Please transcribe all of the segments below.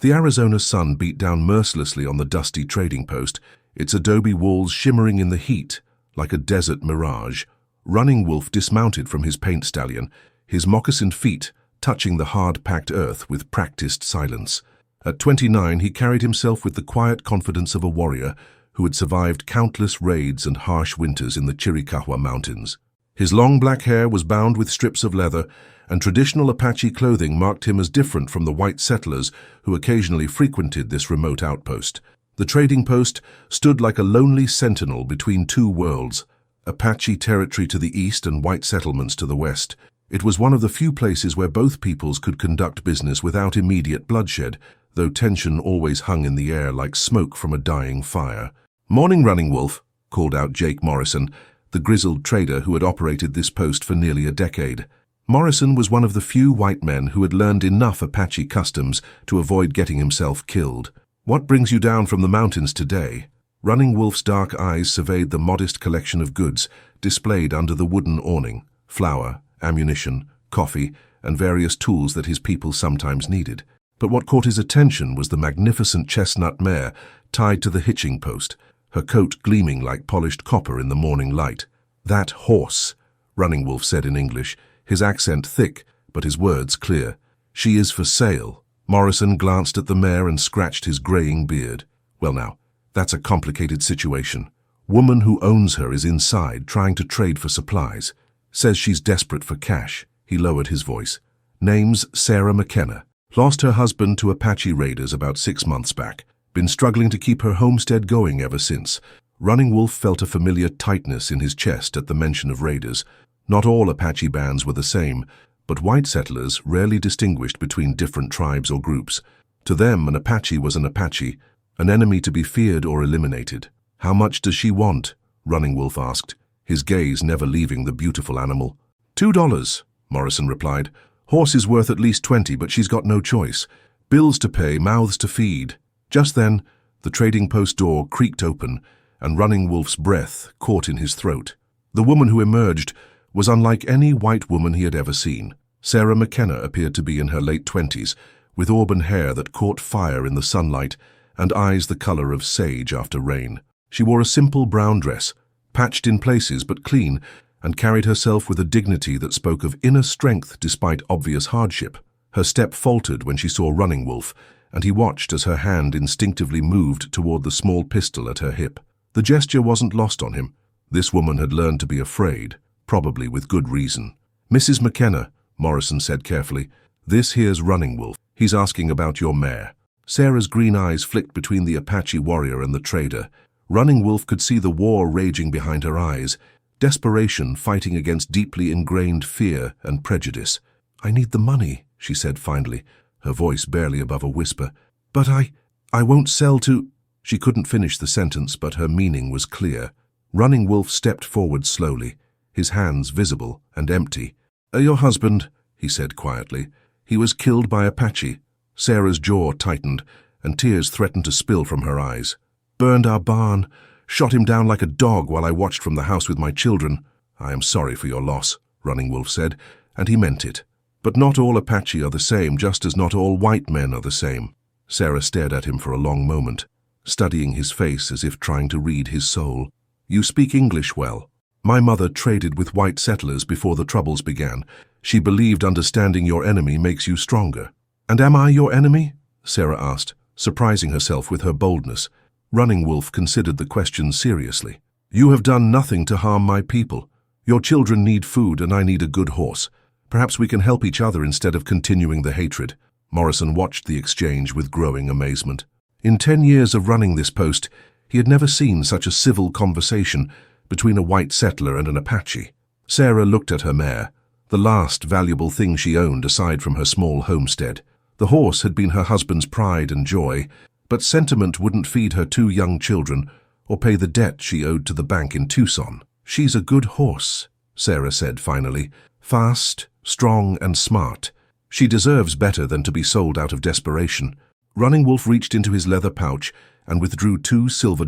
The Arizona sun beat down mercilessly on the dusty trading post, its adobe walls shimmering in the heat like a desert mirage. Running Wolf dismounted from his paint stallion, his moccasined feet touching the hard-packed earth with practiced silence. At 29, he carried himself with the quiet confidence of a warrior who had survived countless raids and harsh winters in the Chiricahua Mountains. His long black hair was bound with strips of leather, and traditional Apache clothing marked him as different from the white settlers who occasionally frequented this remote outpost. The trading post stood like a lonely sentinel between two worlds, Apache territory to the east and white settlements to the west. It was one of the few places where both peoples could conduct business without immediate bloodshed, though tension always hung in the air like smoke from a dying fire. "Morning, Running Wolf," called out Jake Morrison, the grizzled trader who had operated this post for nearly a decade. Morrison was one of the few white men who had learned enough Apache customs to avoid getting himself killed. "What brings you down from the mountains today?" Running Wolf's dark eyes surveyed the modest collection of goods displayed under the wooden awning: flour, ammunition, coffee, and various tools that his people sometimes needed. But what caught his attention was the magnificent chestnut mare tied to the hitching post, her coat gleaming like polished copper in the morning light. "That horse," Running Wolf said in English, his accent thick, but his words clear. "She is for sale." Morrison glanced at the mare and scratched his graying beard. "Well now, that's a complicated situation. Woman who owns her is inside trying to trade for supplies. Says she's desperate for cash." He lowered his voice. "Name's Sarah McKenna. Lost her husband to Apache raiders about 6 months back. Been struggling to keep her homestead going ever since." Running Wolf felt a familiar tightness in his chest at the mention of raiders. Not all Apache bands were the same, but white settlers rarely distinguished between different tribes or groups. To them, an Apache was an Apache, an enemy to be feared or eliminated. "How much does she want?" Running Wolf asked, his gaze never leaving the beautiful animal. $2, Morrison replied. "Horse is worth at least 20, but she's got no choice. Bills to pay, mouths to feed." Just then, the trading post door creaked open, and Running Wolf's breath caught in his throat. The woman who emerged was unlike any white woman he had ever seen. Sarah McKenna appeared to be in her late 20s, with auburn hair that caught fire in the sunlight and eyes the color of sage after rain. She wore a simple brown dress, patched in places but clean, and carried herself with a dignity that spoke of inner strength despite obvious hardship. Her step faltered when she saw Running Wolf, and he watched as her hand instinctively moved toward the small pistol at her hip. The gesture wasn't lost on him. This woman had learned to be afraid, probably with good reason. "Mrs. McKenna," Morrison said carefully, "this here's Running Wolf. He's asking about your mare." Sarah's green eyes flicked between the Apache warrior and the trader. Running Wolf could see the war raging behind her eyes, desperation fighting against deeply ingrained fear and prejudice. "I need the money," she said finally, her voice barely above a whisper. "But I won't sell to—" She couldn't finish the sentence, but her meaning was clear. Running Wolf stepped forward slowly, his hands visible and empty. "Your husband," he said quietly. "He was killed by Apache." Sarah's jaw tightened, and tears threatened to spill from her eyes. "Burned our barn, shot him down like a dog while I watched from the house with my children." "I am sorry for your loss," Running Wolf said, and he meant it. "But not all Apache are the same, just as not all white men are the same." Sarah stared at him for a long moment, studying his face as if trying to read his soul. "You speak English well. My mother traded with white settlers before the Troubles began. She believed understanding your enemy makes you stronger." "And am I your enemy?" Sarah asked, surprising herself with her boldness. Running Wolf considered the question seriously. "You have done nothing to harm my people. Your children need food and I need a good horse. Perhaps we can help each other instead of continuing the hatred." Morrison watched the exchange with growing amazement. In 10 years of running this post, he had never seen such a civil conversation between a white settler and an Apache. Sarah looked at her mare, the last valuable thing she owned aside from her small homestead. The horse had been her husband's pride and joy, but sentiment wouldn't feed her 2 young children or pay the debt she owed to the bank in Tucson. "She's a good horse," Sarah said finally. "Fast, strong, and smart. She deserves better than to be sold out of desperation." Running Wolf reached into his leather pouch and withdrew $2 silver,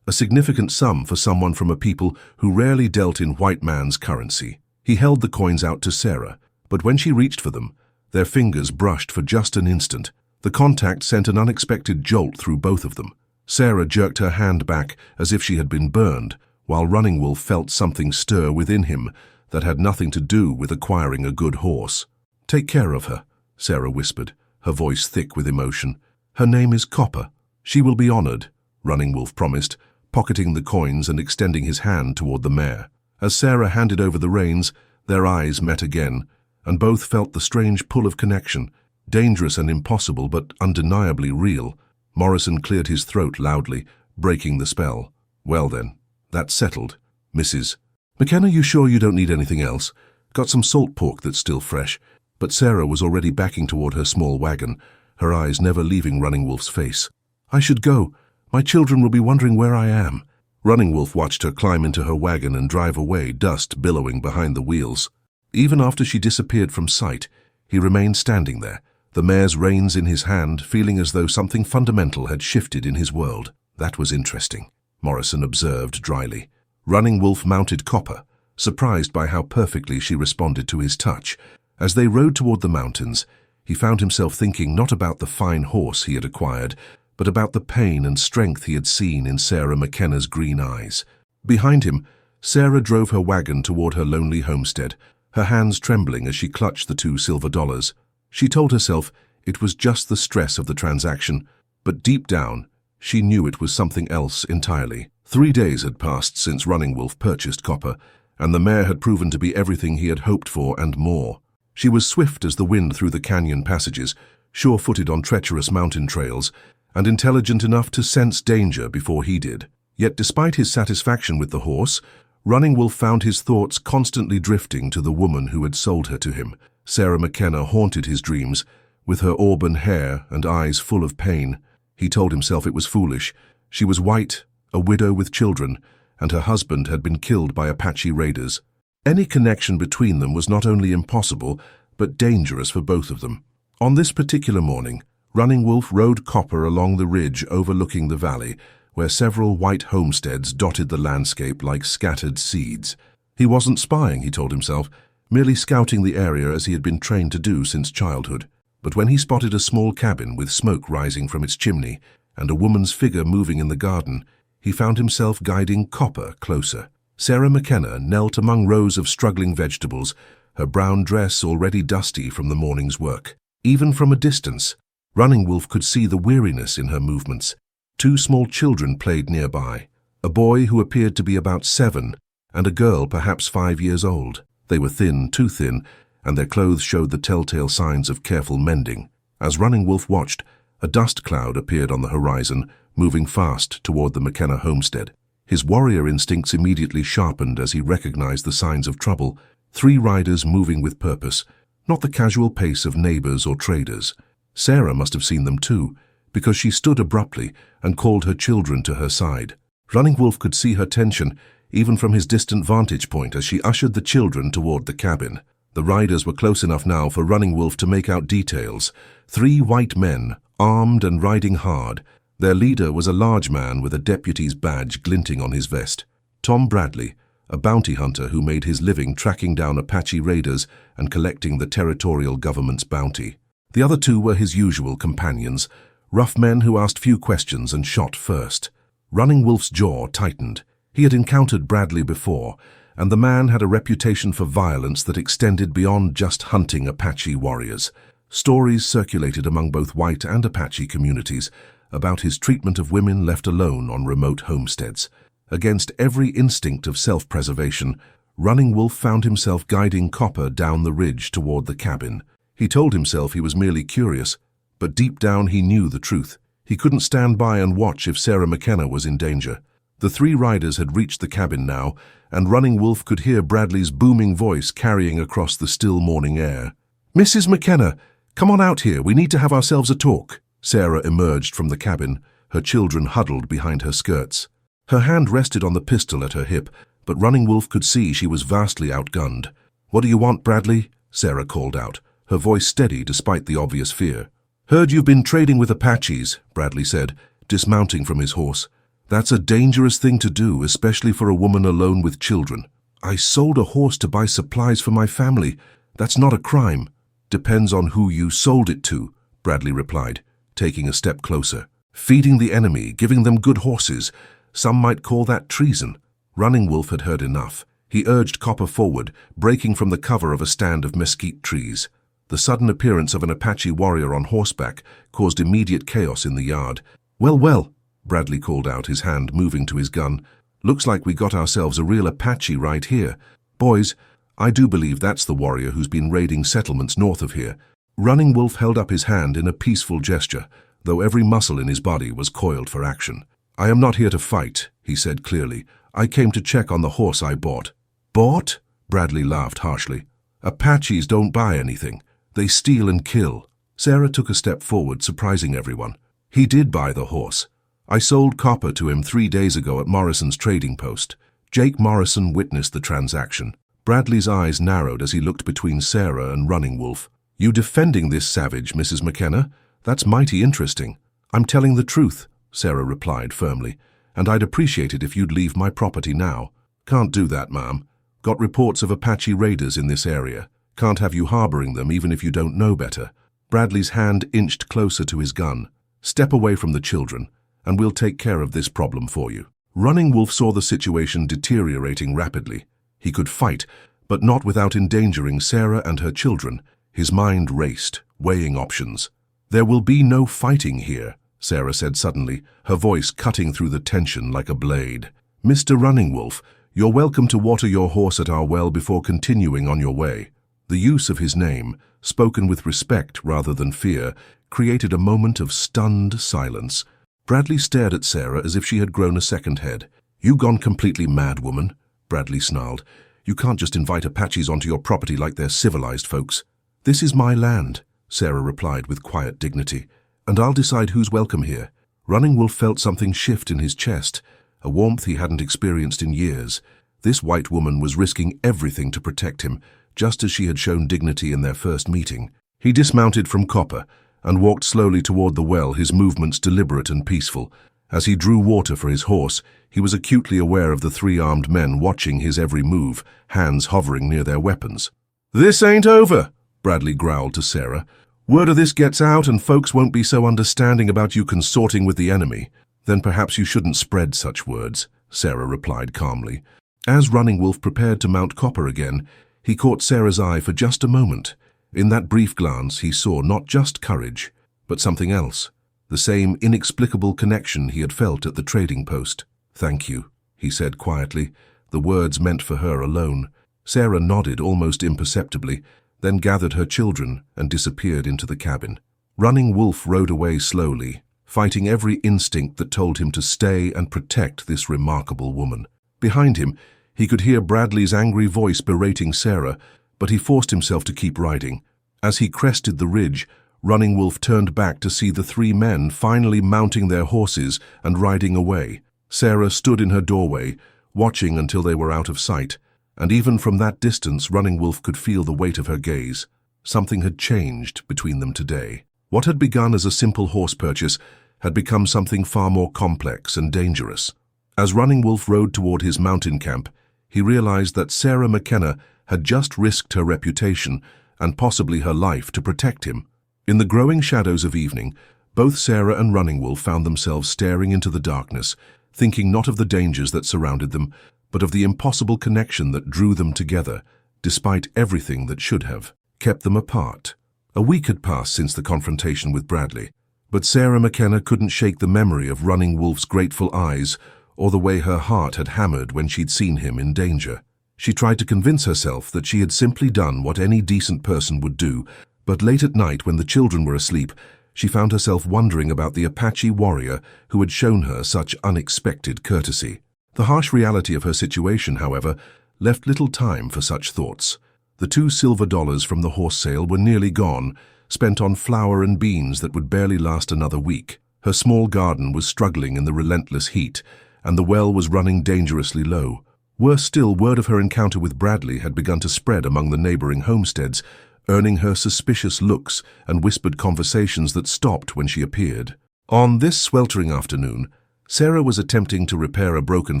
a significant sum for someone from a people who rarely dealt in white man's currency. He held the coins out to Sarah, but when she reached for them, their fingers brushed for just an instant. The contact sent an unexpected jolt through both of them. Sarah jerked her hand back as if she had been burned, while Running Wolf felt something stir within him that had nothing to do with acquiring a good horse. "Take care of her," Sarah whispered, her voice thick with emotion. "Her name is Copper. She will be honored," Running Wolf promised, pocketing the coins and extending his hand toward the mare. As Sarah handed over the reins, their eyes met again, and both felt the strange pull of connection, dangerous and impossible but undeniably real. Morrison cleared his throat loudly, breaking the spell. "Well then, that's settled, Mrs. McKenna, you sure you don't need anything else? Got some salt pork that's still fresh." But Sarah was already backing toward her small wagon, her eyes never leaving Running Wolf's face. "I should go. My children will be wondering where I am." Running Wolf watched her climb into her wagon and drive away, dust billowing behind the wheels. Even after she disappeared from sight, he remained standing there, the mare's reins in his hand, feeling as though something fundamental had shifted in his world. "That was interesting," Morrison observed dryly. Running Wolf mounted Copper, surprised by how perfectly she responded to his touch. As they rode toward the mountains, he found himself thinking not about the fine horse he had acquired, but about the pain and strength he had seen in Sarah McKenna's green eyes. Behind him, Sarah drove her wagon toward her lonely homestead, her hands trembling as she clutched the $2 She told herself it was just the stress of the transaction, but deep down, she knew it was something else entirely. 3 days had passed since Running Wolf purchased Copper, and the mare had proven to be everything he had hoped for and more. She was swift as the wind through the canyon passages, sure-footed on treacherous mountain trails, and intelligent enough to sense danger before he did. Yet despite his satisfaction with the horse, Running Wolf found his thoughts constantly drifting to the woman who had sold her to him. Sarah McKenna haunted his dreams, with her auburn hair and eyes full of pain. He told himself it was foolish. She was white, a widow with children, and her husband had been killed by Apache raiders. Any connection between them was not only impossible, but dangerous for both of them. On this particular morning, Running Wolf rode Copper along the ridge overlooking the valley, where several white homesteads dotted the landscape like scattered seeds. He wasn't spying, he told himself, merely scouting the area as he had been trained to do since childhood. But when he spotted a small cabin with smoke rising from its chimney and a woman's figure moving in the garden, he found himself guiding Copper closer. Sarah McKenna knelt among rows of struggling vegetables, her brown dress already dusty from the morning's work. Even from a distance, Running Wolf could see the weariness in her movements. 2 small children played nearby, a boy who appeared to be about 7 and a girl perhaps 5 years old. They were thin, too thin, and their clothes showed the telltale signs of careful mending. As Running Wolf watched, a dust cloud appeared on the horizon, moving fast toward the McKenna homestead. His warrior instincts immediately sharpened as he recognized the signs of trouble. 3 riders moving with purpose, not the casual pace of neighbors or traders. Sarah must have seen them too, because she stood abruptly and called her children to her side. Running Wolf could see her tension, even from his distant vantage point, as she ushered the children toward the cabin. The riders were close enough now for Running Wolf to make out details. 3 white men, armed and riding hard. Their leader was a large man with a deputy's badge glinting on his vest. Tom Bradley, a bounty hunter who made his living tracking down Apache raiders and collecting the territorial government's bounty. The other 2 were his usual companions, rough men who asked few questions and shot first. Running Wolf's jaw tightened. He had encountered Bradley before, and the man had a reputation for violence that extended beyond just hunting Apache warriors. Stories circulated among both white and Apache communities about his treatment of women left alone on remote homesteads. Against every instinct of self-preservation, Running Wolf found himself guiding Copper down the ridge toward the cabin. He told himself he was merely curious, but deep down he knew the truth. He couldn't stand by and watch if Sarah McKenna was in danger. The 3 riders had reached the cabin now, and Running Wolf could hear Bradley's booming voice carrying across the still morning air. "Mrs. McKenna, come on out here, we need to have ourselves a talk." Sarah emerged from the cabin, her children huddled behind her skirts. Her hand rested on the pistol at her hip, but Running Wolf could see she was vastly outgunned. "What do you want, Bradley?" Sarah called out, her voice steady despite the obvious fear. "Heard you've been trading with Apaches," Bradley said, dismounting from his horse. "That's a dangerous thing to do, especially for a woman alone with children." "I sold a horse to buy supplies for my family. That's not a crime." "Depends on who you sold it to," Bradley replied. taking a step closer. Feeding the enemy, giving them good horses. Some might call that treason. Running Wolf had heard enough. He urged Copper forward, breaking from the cover of a stand of mesquite trees. The sudden appearance of an Apache warrior on horseback caused immediate chaos in the yard. "Well, well," Bradley called out, his hand moving to his gun. "Looks like we got ourselves a real Apache right here. Boys, I do believe that's the warrior who's been raiding settlements north of here." Running Wolf held up his hand in a peaceful gesture, though every muscle in his body was coiled for action. "I am not here to fight," he said clearly. "I came to check on the horse I bought." "Bought?" Bradley laughed harshly. "Apaches don't buy anything. They steal and kill." Sarah took a step forward, surprising everyone. "He did buy the horse. I sold Copper to him 3 days ago at Morrison's trading post." Jake Morrison witnessed the transaction. Bradley's eyes narrowed as he looked between Sarah and Running Wolf. "You defending this savage, Mrs. McKenna? That's mighty interesting." "I'm telling the truth," Sarah replied firmly, "and I'd appreciate it if you'd leave my property now." "Can't do that, ma'am. Got reports of Apache raiders in this area. Can't have you harboring them even if you don't know better." Bradley's hand inched closer to his gun. "Step away from the children, and we'll take care of this problem for you." Running Wolf saw the situation deteriorating rapidly. He could fight, but not without endangering Sarah and her children. His mind raced, weighing options. "There will be no fighting here," Sarah said suddenly, her voice cutting through the tension like a blade. "Mr. Running Wolf, you're welcome to water your horse at our well before continuing on your way." The use of his name, spoken with respect rather than fear, created a moment of stunned silence. Bradley stared at Sarah as if she had grown a second head. "You gone completely mad, woman," Bradley snarled. "You can't just invite Apaches onto your property like they're civilized folks." "This is my land," Sarah replied with quiet dignity, "and I'll decide who's welcome here." Running Wolf felt something shift in his chest, a warmth he hadn't experienced in years. This white woman was risking everything to protect him, just as she had shown dignity in their first meeting. He dismounted from Copper and walked slowly toward the well, his movements deliberate and peaceful. As he drew water for his horse, he was acutely aware of the 3 armed men watching his every move, hands hovering near their weapons. "This ain't over," Bradley growled to Sarah. "Word of this gets out and folks won't be so understanding about you consorting with the enemy." "Then perhaps you shouldn't spread such words," Sarah replied calmly. As Running Wolf prepared to mount Copper again, he caught Sarah's eye for just a moment. In that brief glance, he saw not just courage, but something else. The same inexplicable connection he had felt at the trading post. "Thank you," he said quietly, the words meant for her alone. Sarah nodded almost imperceptibly, then gathered her children and disappeared into the cabin. Running Wolf rode away slowly, fighting every instinct that told him to stay and protect this remarkable woman. Behind him, he could hear Bradley's angry voice berating Sarah, but he forced himself to keep riding. As he crested the ridge, Running Wolf turned back to see the 3 men finally mounting their horses and riding away. Sarah stood in her doorway, watching until they were out of sight, and even from that distance Running Wolf could feel the weight of her gaze. Something had changed between them today. What had begun as a simple horse purchase had become something far more complex and dangerous. As Running Wolf rode toward his mountain camp, he realized that Sarah McKenna had just risked her reputation and possibly her life to protect him. In the growing shadows of evening, both Sarah and Running Wolf found themselves staring into the darkness, thinking not of the dangers that surrounded them, but of the impossible connection that drew them together, despite everything that should have kept them apart. A week had passed since the confrontation with Bradley, but Sarah McKenna couldn't shake the memory of Running Wolf's grateful eyes or the way her heart had hammered when she'd seen him in danger. She tried to convince herself that she had simply done what any decent person would do, but late at night when the children were asleep, she found herself wondering about the Apache warrior who had shown her such unexpected courtesy. The harsh reality of her situation, however, left little time for such thoughts. The $2 silver from the horse sale were nearly gone, spent on flour and beans that would barely last another week. Her small garden was struggling in the relentless heat, and the well was running dangerously low. Worse still, word of her encounter with Bradley had begun to spread among the neighboring homesteads, earning her suspicious looks and whispered conversations that stopped when she appeared. On this sweltering afternoon, Sarah was attempting to repair a broken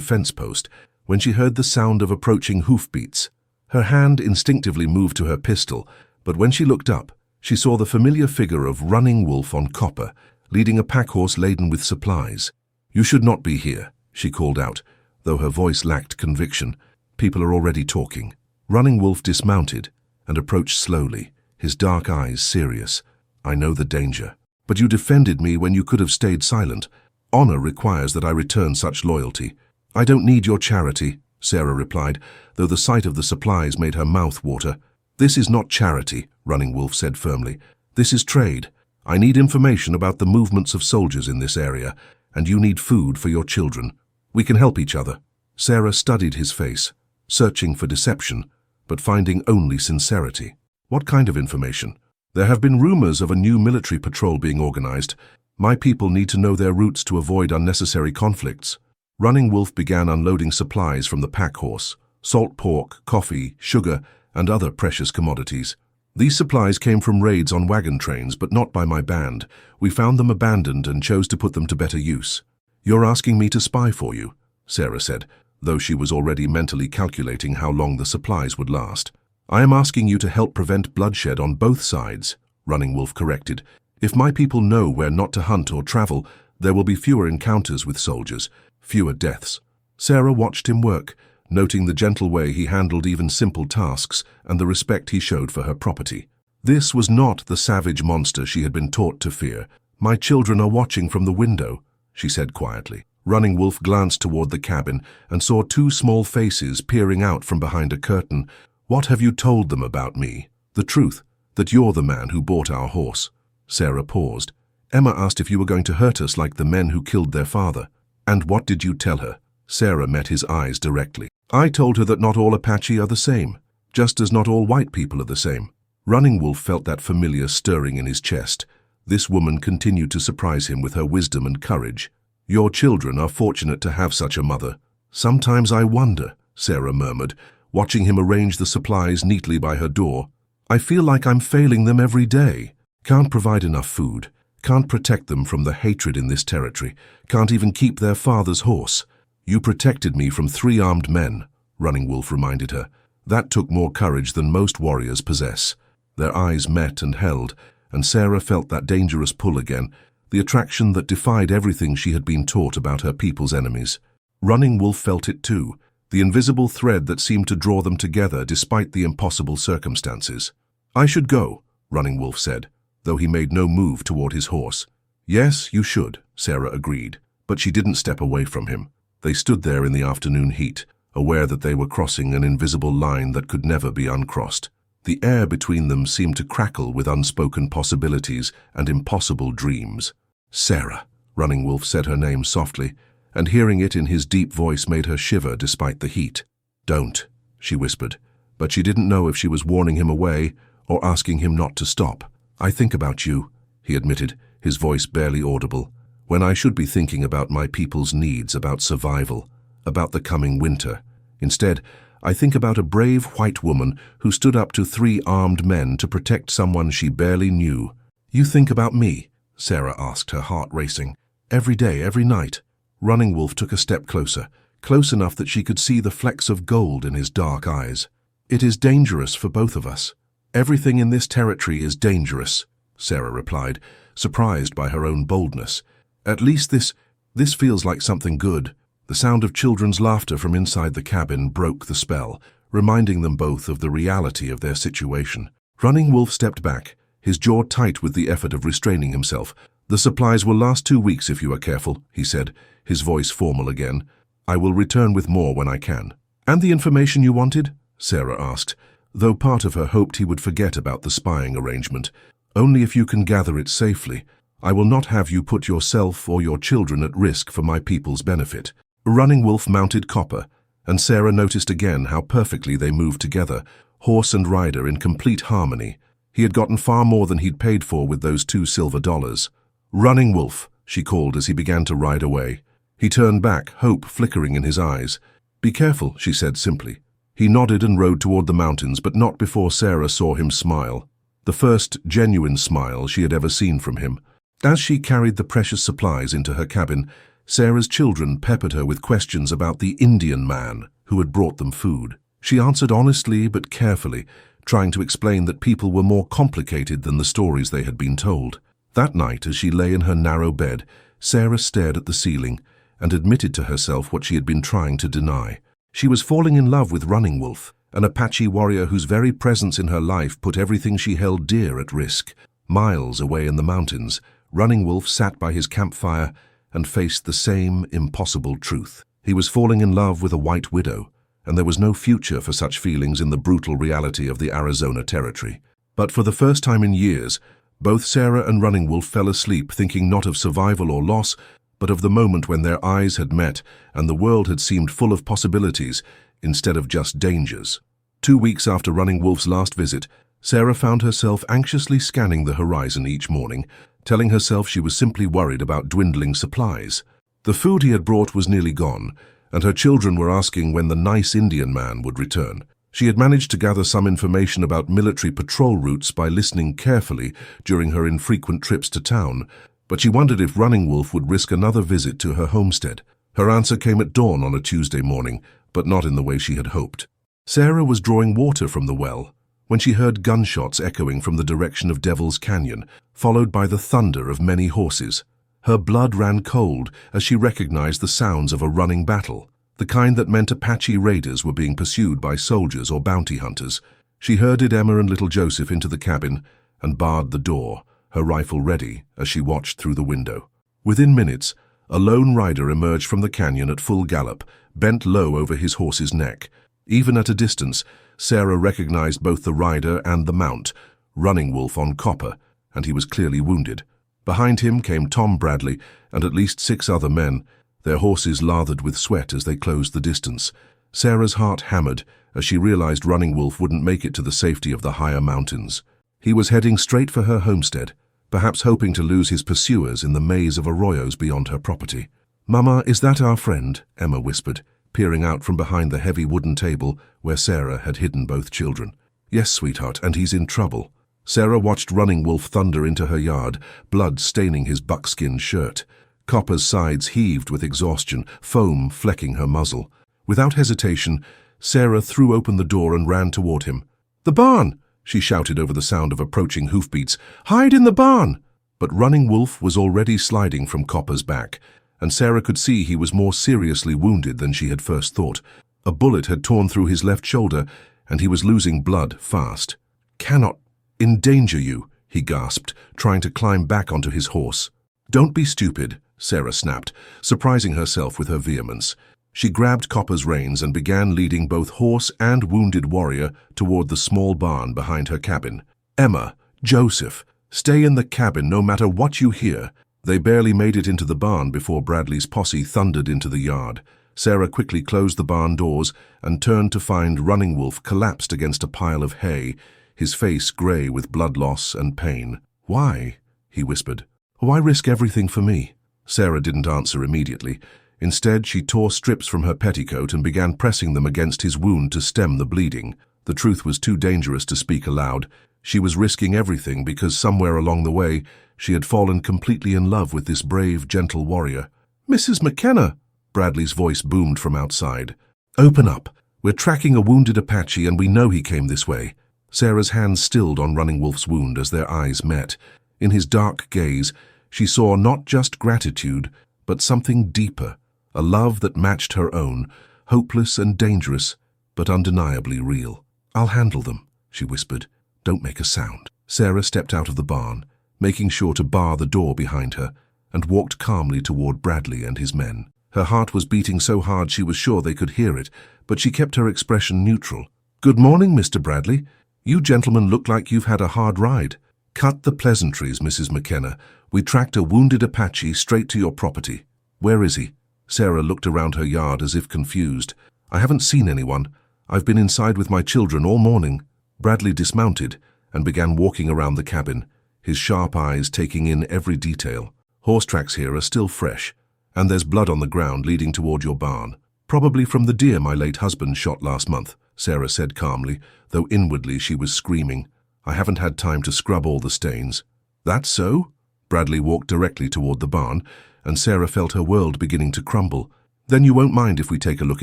fence post when she heard the sound of approaching hoofbeats. Her hand instinctively moved to her pistol, but when she looked up, she saw the familiar figure of Running Wolf on Copper, leading a pack-horse laden with supplies. "You should not be here," she called out, though her voice lacked conviction. "People are already talking." Running Wolf dismounted and approached slowly, his dark eyes serious. "I know the danger. But you defended me when you could have stayed silent. Honor requires that I return such loyalty." "I don't need your charity," Sarah replied, though the sight of the supplies made her mouth water. "This is not charity," Running Wolf said firmly. "This is trade. I need information about the movements of soldiers in this area, and you need food for your children. We can help each other." Sarah studied his face, searching for deception, but finding only sincerity. "What kind of information?" "There have been rumors of a new military patrol being organized. My people need to know their routes to avoid unnecessary conflicts." Running Wolf began unloading supplies from the pack horse: salt pork, coffee, sugar, and other precious commodities. "These supplies came from raids on wagon trains, but not by my band. We found them abandoned and chose to put them to better use." "You're asking me to spy for you," Sarah said, though she was already mentally calculating how long the supplies would last. "I am asking you to help prevent bloodshed on both sides," Running Wolf corrected. "If my people know where not to hunt or travel, there will be fewer encounters with soldiers, fewer deaths." Sarah watched him work, noting the gentle way he handled even simple tasks and the respect he showed for her property. This was not the savage monster she had been taught to fear. "My children are watching from the window," she said quietly. Running Wolf glanced toward the cabin and saw two small faces peering out from behind a curtain. "What have you told them about me?" "The truth, that you're the man who bought our horse." Sarah paused. "Emma asked if you were going to hurt us like the men who killed their father." "And what did you tell her?" Sarah met his eyes directly. "I told her that not all Apache are the same, just as not all white people are the same." Running Wolf felt that familiar stirring in his chest. This woman continued to surprise him with her wisdom and courage. "Your children are fortunate to have such a mother." "Sometimes I wonder," Sarah murmured, watching him arrange the supplies neatly by her door. "I feel like I'm failing them every day. Can't provide enough food, can't protect them from the hatred in this territory, can't even keep their father's horse." "You protected me from 3 armed men," Running Wolf reminded her. "That took more courage than most warriors possess." Their eyes met and held, and Sarah felt that dangerous pull again, the attraction that defied everything she had been taught about her people's enemies. Running Wolf felt it too, the invisible thread that seemed to draw them together despite the impossible circumstances. "I should go," Running Wolf said, though he made no move toward his horse. "Yes, you should," Sarah agreed, but she didn't step away from him. They stood there in the afternoon heat, aware that they were crossing an invisible line that could never be uncrossed. The air between them seemed to crackle with unspoken possibilities and impossible dreams. "Sarah," Running Wolf said her name softly, and hearing it in his deep voice made her shiver despite the heat. "Don't," she whispered, but she didn't know if she was warning him away or asking him not to stop. "I think about you," he admitted, his voice barely audible, "when I should be thinking about my people's needs, about survival, about the coming winter. Instead, I think about a brave white woman who stood up to 3 armed men to protect someone she barely knew." "You think about me?" Sarah asked, her heart racing. "Every day, every night?" Running Wolf took a step closer, close enough that she could see the flecks of gold in his dark eyes. "It is dangerous for both of us." "Everything in this territory is dangerous," Sarah replied, surprised by her own boldness. "At least this feels like something good." The sound of children's laughter from inside the cabin broke the spell, reminding them both of the reality of their situation. Running Wolf stepped back, his jaw tight with the effort of restraining himself. "The supplies will last 2 weeks if you are careful," he said, his voice formal again. "I will return with more when I can." "And the information you wanted?" Sarah asked, though part of her hoped he would forget about the spying arrangement. "Only if you can gather it safely. I will not have you put yourself or your children at risk for my people's benefit." Running Wolf mounted Copper, and Sarah noticed again how perfectly they moved together, horse and rider in complete harmony. He had gotten far more than he'd paid for with those 2 silver dollars. "Running Wolf," she called as he began to ride away. He turned back, hope flickering in his eyes. "Be careful," she said simply. He nodded and rode toward the mountains, but not before Sarah saw him smile. The first genuine smile she had ever seen from him. As she carried the precious supplies into her cabin, Sarah's children peppered her with questions about the Indian man who had brought them food. She answered honestly but carefully, trying to explain that people were more complicated than the stories they had been told. That night, as she lay in her narrow bed, Sarah stared at the ceiling and admitted to herself what she had been trying to deny. She was falling in love with Running Wolf, an Apache warrior whose very presence in her life put everything she held dear at risk. Miles away in the mountains, Running Wolf sat by his campfire and faced the same impossible truth. He was falling in love with a white widow, and there was no future for such feelings in the brutal reality of the Arizona territory. But for the first time in years, both Sarah and Running Wolf fell asleep thinking not of survival or loss, but of the moment when their eyes had met and the world had seemed full of possibilities instead of just dangers. 2 weeks after Running Wolf's last visit, Sarah found herself anxiously scanning the horizon each morning, telling herself she was simply worried about dwindling supplies. The food he had brought was nearly gone, and her children were asking when the nice Indian man would return. She had managed to gather some information about military patrol routes by listening carefully during her infrequent trips to town, but she wondered if Running Wolf would risk another visit to her homestead. Her answer came at dawn on a Tuesday morning, but not in the way she had hoped. Sarah was drawing water from the well when she heard gunshots echoing from the direction of Devil's Canyon, followed by the thunder of many horses. Her blood ran cold as she recognized the sounds of a running battle, the kind that meant Apache raiders were being pursued by soldiers or bounty hunters. She herded Emma and little Joseph into the cabin and barred the door, her rifle ready as she watched through the window. Within minutes, a lone rider emerged from the canyon at full gallop, bent low over his horse's neck. Even at a distance, Sarah recognized both the rider and the mount, Running Wolf on Copper, and he was clearly wounded. Behind him came Tom Bradley and at least 6 other men, their horses lathered with sweat as they closed the distance. Sarah's heart hammered as she realized Running Wolf wouldn't make it to the safety of the higher mountains. He was heading straight for her homestead, perhaps hoping to lose his pursuers in the maze of arroyos beyond her property. "Mama, is that our friend?" Emma whispered, peering out from behind the heavy wooden table where Sarah had hidden both children. "Yes, sweetheart, and he's in trouble." Sarah watched Running Wolf thunder into her yard, blood staining his buckskin shirt. Copper's sides heaved with exhaustion, foam flecking her muzzle. Without hesitation, Sarah threw open the door and ran toward him. "The barn!" she shouted over the sound of approaching hoofbeats. "Hide in the barn!" But Running Wolf was already sliding from Copper's back, and Sarah could see he was more seriously wounded than she had first thought. A bullet had torn through his left shoulder, and he was losing blood fast. "Cannot endanger you," he gasped, trying to climb back onto his horse. "Don't be stupid," Sarah snapped, surprising herself with her vehemence. She grabbed Copper's reins and began leading both horse and wounded warrior toward the small barn behind her cabin. "Emma, Joseph, stay in the cabin no matter what you hear." They barely made it into the barn before Bradley's posse thundered into the yard. Sarah quickly closed the barn doors and turned to find Running Wolf collapsed against a pile of hay, his face gray with blood loss and pain. "Why?" he whispered. "Why risk everything for me?" Sarah didn't answer immediately. Instead, she tore strips from her petticoat and began pressing them against his wound to stem the bleeding. The truth was too dangerous to speak aloud. She was risking everything because somewhere along the way, she had fallen completely in love with this brave, gentle warrior. "Mrs. McKenna!" Bradley's voice boomed from outside. "Open up. We're tracking a wounded Apache and we know he came this way." Sarah's hands stilled on Running Wolf's wound as their eyes met. In his dark gaze, she saw not just gratitude, but something deeper, a love that matched her own, hopeless and dangerous, but undeniably real. "I'll handle them," she whispered. "Don't make a sound." Sarah stepped out of the barn, making sure to bar the door behind her, and walked calmly toward Bradley and his men. Her heart was beating so hard she was sure they could hear it, but she kept her expression neutral. "Good morning, Mr. Bradley. You gentlemen look like you've had a hard ride." "Cut the pleasantries, Mrs. McKenna. We tracked a wounded Apache straight to your property." "Where is he?" Sarah looked around her yard as if confused. "I haven't seen anyone. I've been inside with my children all morning." Bradley dismounted and began walking around the cabin, his sharp eyes taking in every detail. "Horse tracks here are still fresh, and there's blood on the ground leading toward your barn. Probably from the deer my late husband shot last month," Sarah said calmly, though inwardly she was screaming. "I haven't had time to scrub all the stains." "That's so?" Bradley walked directly toward the barn, and Sarah felt her world beginning to crumble. "Then you won't mind if we take a look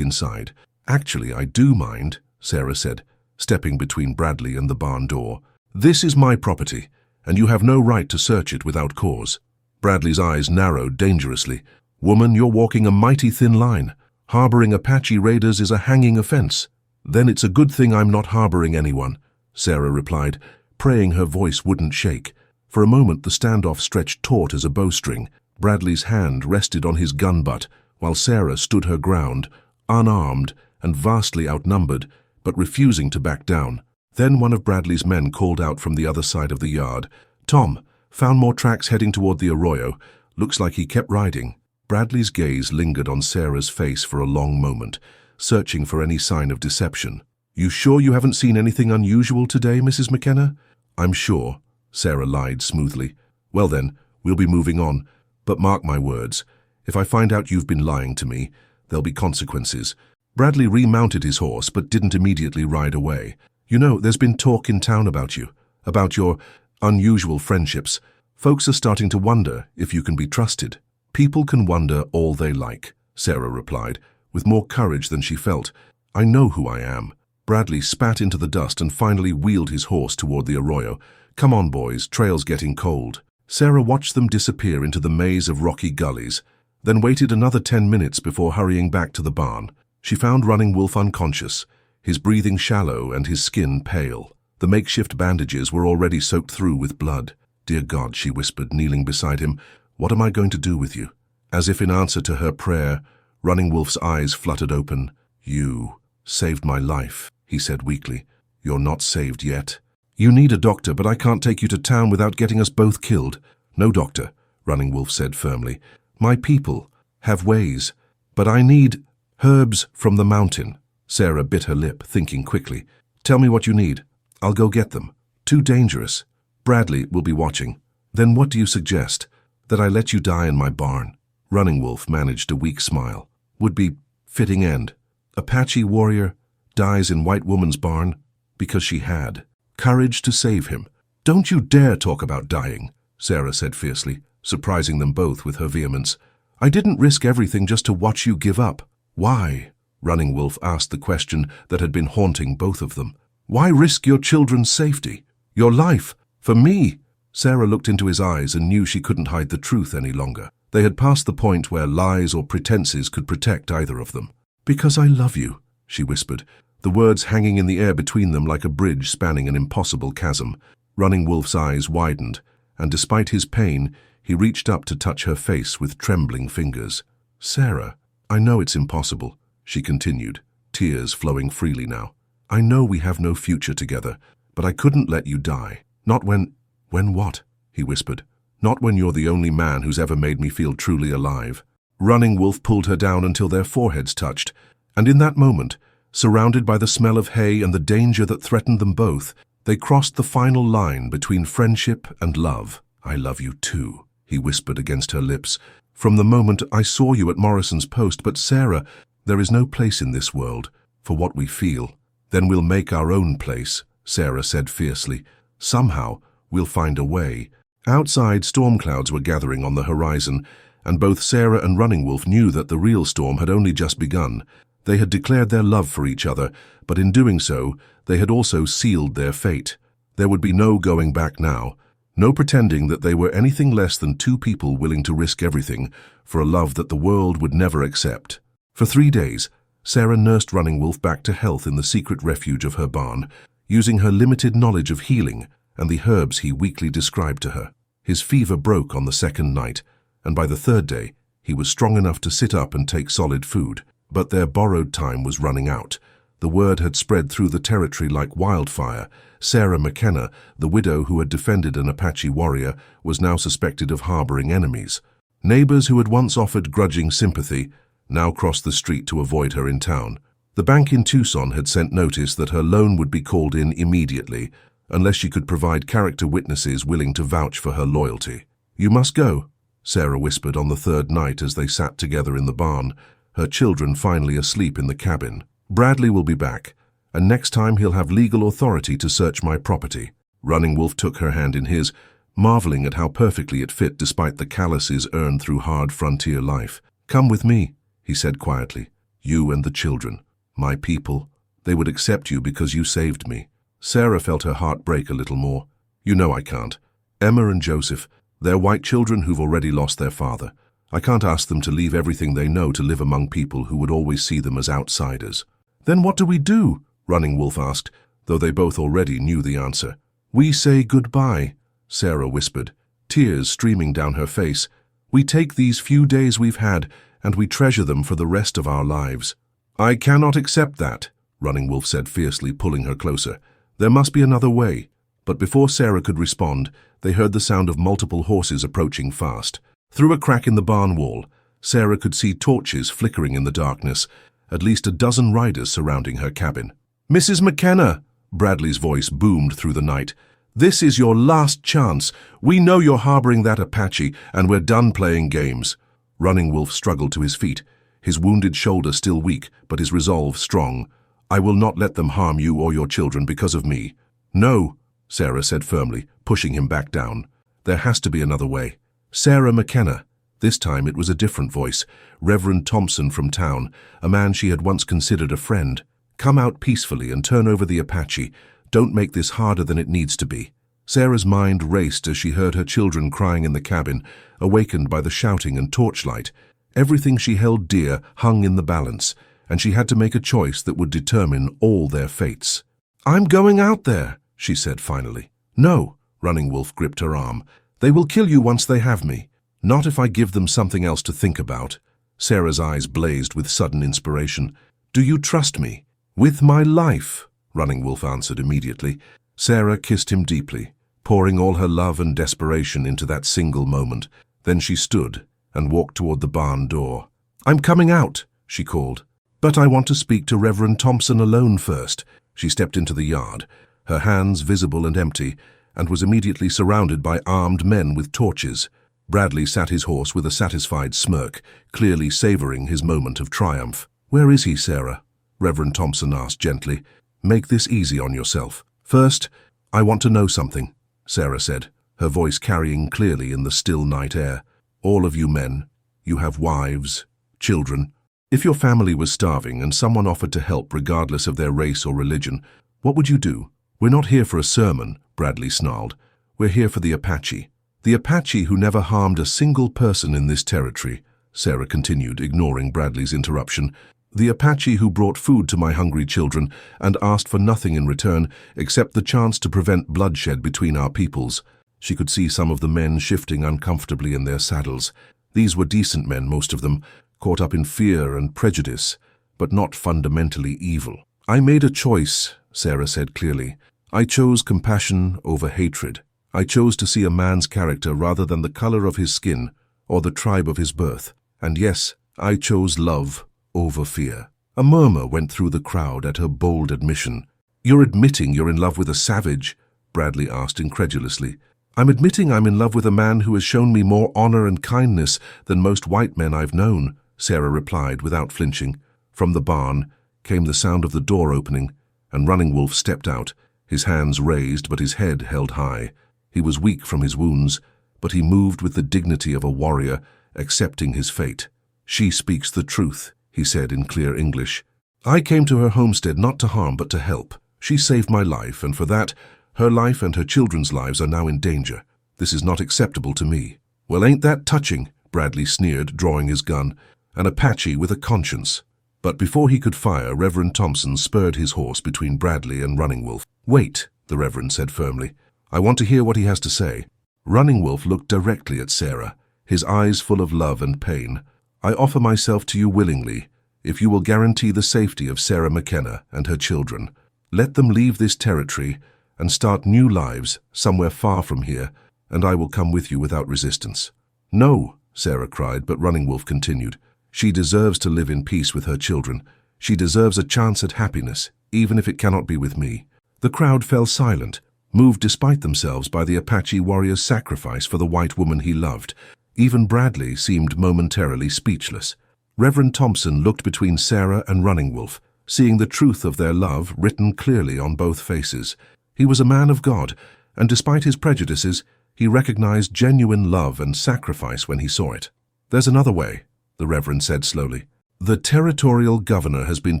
inside?" "Actually, I do mind," Sarah said, stepping between Bradley and the barn door. "This is my property, and you have no right to search it without cause. Bradley's eyes narrowed dangerously. Woman, you're walking a mighty thin line. Harboring Apache raiders is a hanging offense. Then it's a good thing I'm not harboring anyone, Sarah replied, praying her voice wouldn't shake. For a moment the standoff stretched taut as a bowstring. Bradley's hand rested on his gun butt, while Sarah stood her ground, unarmed and vastly outnumbered, but refusing to back down. Then one of Bradley's men called out from the other side of the yard. Tom, found more tracks heading toward the arroyo. Looks like he kept riding. Bradley's gaze lingered on Sarah's face for a long moment, searching for any sign of deception. You sure you haven't seen anything unusual today, Mrs. McKenna? I'm sure, Sarah lied smoothly. Well then, we'll be moving on. But mark my words, if I find out you've been lying to me, there'll be consequences. Bradley remounted his horse but didn't immediately ride away. You know, there's been talk in town about you, about your unusual friendships. Folks are starting to wonder if you can be trusted. People can wonder all they like, Sarah replied, with more courage than she felt. I know who I am. Bradley spat into the dust and finally wheeled his horse toward the arroyo. Come on, boys, trail's getting cold. Sarah watched them disappear into the maze of rocky gullies, then waited another 10 minutes before hurrying back to the barn. She found Running Wolf unconscious, his breathing shallow and his skin pale. The makeshift bandages were already soaked through with blood. Dear God, she whispered, kneeling beside him, what am I going to do with you? As if in answer to her prayer, Running Wolf's eyes fluttered open. You saved my life, he said weakly. You're not saved yet. You need a doctor, but I can't take you to town without getting us both killed. No doctor, Running Wolf said firmly. My people have ways, but I need herbs from the mountain. Sarah bit her lip, thinking quickly. Tell me what you need. I'll go get them. Too dangerous. Bradley will be watching. Then what do you suggest? That I let you die in my barn? Running Wolf managed a weak smile. Would be fitting end. Apache warrior dies in white woman's barn because she had courage to save him. Don't you dare talk about dying, Sarah said fiercely, surprising them both with her vehemence. I didn't risk everything just to watch you give up. Why? Running Wolf asked the question that had been haunting both of them. Why risk your children's safety? Your life? For me? Sarah looked into his eyes and knew she couldn't hide the truth any longer. They had passed the point where lies or pretenses could protect either of them. Because I love you, she whispered, the words hanging in the air between them like a bridge spanning an impossible chasm. Running Wolf's eyes widened, and despite his pain, he reached up to touch her face with trembling fingers. Sarah, I know it's impossible, she continued, tears flowing freely now. I know we have no future together, but I couldn't let you die. Not when what? He whispered. Not when you're the only man who's ever made me feel truly alive. Running Wolf pulled her down until their foreheads touched, and in that moment, surrounded by the smell of hay and the danger that threatened them both, they crossed the final line between friendship and love. I love you too, he whispered against her lips. From the moment I saw you at Morrison's post, but Sarah, there is no place in this world for what we feel. Then we'll make our own place, Sarah said fiercely. Somehow, we'll find a way. Outside, storm clouds were gathering on the horizon, and both Sarah and Running Wolf knew that the real storm had only just begun. They had declared their love for each other, but in doing so, they had also sealed their fate. There would be no going back now, no pretending that they were anything less than two people willing to risk everything for a love that the world would never accept. For 3 days, Sarah nursed Running Wolf back to health in the secret refuge of her barn, using her limited knowledge of healing and the herbs he weakly described to her. His fever broke on the second night, and by the third day, he was strong enough to sit up and take solid food. But their borrowed time was running out. The word had spread through the territory like wildfire. Sarah McKenna, the widow who had defended an Apache warrior, was now suspected of harboring enemies. Neighbors who had once offered grudging sympathy now crossed the street to avoid her in town. The bank in Tucson had sent notice that her loan would be called in immediately, unless she could provide character witnesses willing to vouch for her loyalty. You must go, Sarah whispered on the third night as they sat together in the barn, her children finally asleep in the cabin. Bradley will be back, and next time he'll have legal authority to search my property. Running Wolf took her hand in his, marveling at how perfectly it fit despite the calluses earned through hard frontier life. Come with me, he said quietly. You and the children, my people, they would accept you because you saved me. Sarah felt her heart break a little more. You know I can't. Emma and Joseph, they're white children who've already lost their father. I can't ask them to leave everything they know to live among people who would always see them as outsiders." "Then what do we do?" Running Wolf asked, though they both already knew the answer. "We say goodbye," Sarah whispered, tears streaming down her face. "We take these few days we've had, and we treasure them for the rest of our lives." "I cannot accept that," Running Wolf said fiercely, pulling her closer. "There must be another way." But before Sarah could respond, they heard the sound of multiple horses approaching fast. Through a crack in the barn wall, Sarah could see torches flickering in the darkness, at least a dozen riders surrounding her cabin. "Mrs. McKenna," Bradley's voice boomed through the night, "this is your last chance. We know you're harboring that Apache, and we're done playing games." Running Wolf struggled to his feet, his wounded shoulder still weak, but his resolve strong. "I will not let them harm you or your children because of me." "No," Sarah said firmly, pushing him back down. "There has to be another way." Sarah McKenna. This time it was a different voice, Reverend Thompson from town, a man she had once considered a friend. "Come out peacefully and turn over the Apache. Don't make this harder than it needs to be." Sarah's mind raced as she heard her children crying in the cabin, awakened by the shouting and torchlight. Everything she held dear hung in the balance, and she had to make a choice that would determine all their fates. "I'm going out there," she said finally. "No," Running Wolf gripped her arm. "They will kill you once they have me. Not if I give them something else to think about." Sarah's eyes blazed with sudden inspiration. "Do you trust me?" "With my life," Running Wolf answered immediately. Sarah kissed him deeply, pouring all her love and desperation into that single moment. Then she stood and walked toward the barn door. "I'm coming out," she called. "But I want to speak to Reverend Thompson alone first." She stepped into the yard, her hands visible and empty, and was immediately surrounded by armed men with torches. Bradley sat his horse with a satisfied smirk, clearly savoring his moment of triumph. "Where is he, Sarah?" Reverend Thompson asked gently. "Make this easy on yourself. First, I want to know something," Sarah said, her voice carrying clearly in the still night air. "All of you men, you have wives, children. If your family was starving and someone offered to help regardless of their race or religion, what would you do?" "We're not here for a sermon," Bradley snarled. "We're here for the Apache." "The Apache who never harmed a single person in this territory," Sarah continued, ignoring Bradley's interruption. "The Apache who brought food to my hungry children and asked for nothing in return except the chance to prevent bloodshed between our peoples." She could see some of the men shifting uncomfortably in their saddles. These were decent men, most of them, caught up in fear and prejudice, but not fundamentally evil. "I made a choice," Sarah said clearly. "I chose compassion over hatred. I chose to see a man's character rather than the color of his skin or the tribe of his birth. And yes, I chose love over fear." A murmur went through the crowd at her bold admission. "You're admitting you're in love with a savage?" Bradley asked incredulously. "I'm admitting I'm in love with a man who has shown me more honor and kindness than most white men I've known," Sarah replied without flinching. From the barn came the sound of the door opening, and Running Wolf stepped out, his hands raised but his head held high. He was weak from his wounds, but he moved with the dignity of a warrior, accepting his fate. "She speaks the truth," he said in clear English. "I came to her homestead not to harm but to help. She saved my life, and for that, her life and her children's lives are now in danger. This is not acceptable to me." "Well, ain't that touching?" Bradley sneered, drawing his gun. "An Apache with a conscience." But before he could fire, Reverend Thompson spurred his horse between Bradley and Running Wolf. "Wait," the Reverend said firmly. "I want to hear what he has to say." Running Wolf looked directly at Sarah, his eyes full of love and pain. "I offer myself to you willingly, if you will guarantee the safety of Sarah McKenna and her children. Let them leave this territory and start new lives somewhere far from here, and I will come with you without resistance." "No," Sarah cried, but Running Wolf continued. "She deserves to live in peace with her children. She deserves a chance at happiness, even if it cannot be with me." The crowd fell silent, moved despite themselves by the Apache warrior's sacrifice for the white woman he loved. Even Bradley seemed momentarily speechless. Reverend Thompson looked between Sarah and Running Wolf, seeing the truth of their love written clearly on both faces. He was a man of God, and despite his prejudices, he recognized genuine love and sacrifice when he saw it. "There's another way," the Reverend said slowly. "The territorial governor has been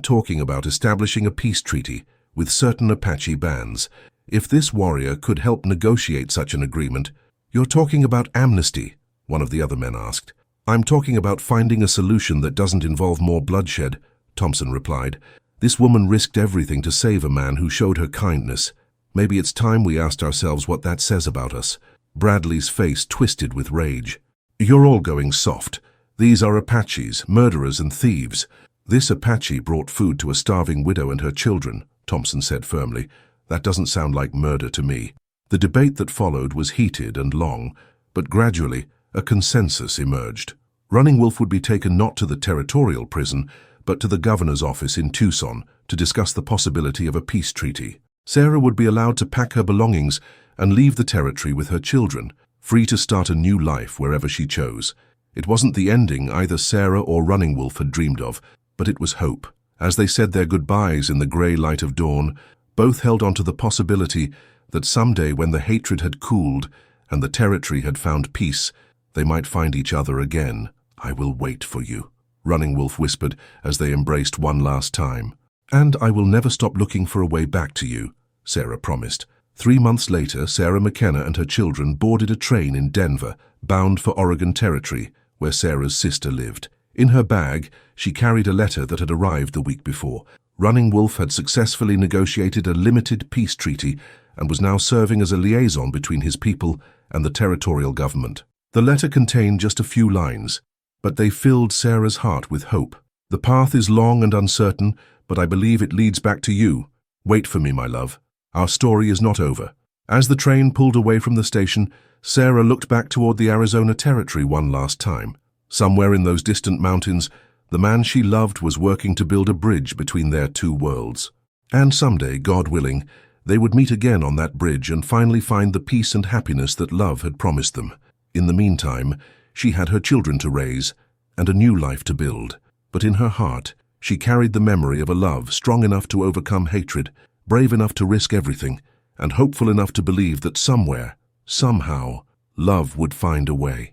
talking about establishing a peace treaty with certain Apache bands. If this warrior could help negotiate such an agreement, "You're talking about amnesty," one of the other men asked. "I'm talking about finding a solution that doesn't involve more bloodshed," Thompson replied. "This woman risked everything to save a man who showed her kindness. Maybe it's time we asked ourselves what that says about us." Bradley's face twisted with rage. "You're all going soft. These are Apaches, murderers and thieves." "This Apache brought food to a starving widow and her children," Thompson said firmly. "That doesn't sound like murder to me." The debate that followed was heated and long, but gradually a consensus emerged. Running Wolf would be taken not to the territorial prison, but to the governor's office in Tucson to discuss the possibility of a peace treaty. Sarah would be allowed to pack her belongings and leave the territory with her children, free to start a new life wherever she chose. It wasn't the ending either Sarah or Running Wolf had dreamed of, but it was hope. As they said their goodbyes in the grey light of dawn, both held on to the possibility that someday when the hatred had cooled and the territory had found peace, they might find each other again. "I will wait for you," Running Wolf whispered as they embraced one last time. "And I will never stop looking for a way back to you," Sarah promised. 3 months later, Sarah McKenna and her children boarded a train in Denver, bound for Oregon Territory, where Sarah's sister lived. In her bag, she carried a letter that had arrived the week before. Running Wolf had successfully negotiated a limited peace treaty and was now serving as a liaison between his people and the territorial government. The letter contained just a few lines, but they filled Sarah's heart with hope. "The path is long and uncertain, but I believe it leads back to you. Wait for me, my love. Our story is not over." As the train pulled away from the station, Sarah looked back toward the Arizona Territory one last time. Somewhere in those distant mountains, the man she loved was working to build a bridge between their two worlds. And someday, God willing, they would meet again on that bridge and finally find the peace and happiness that love had promised them. In the meantime, she had her children to raise and a new life to build. But in her heart, she carried the memory of a love strong enough to overcome hatred, brave enough to risk everything, and hopeful enough to believe that somewhere, somehow, love would find a way.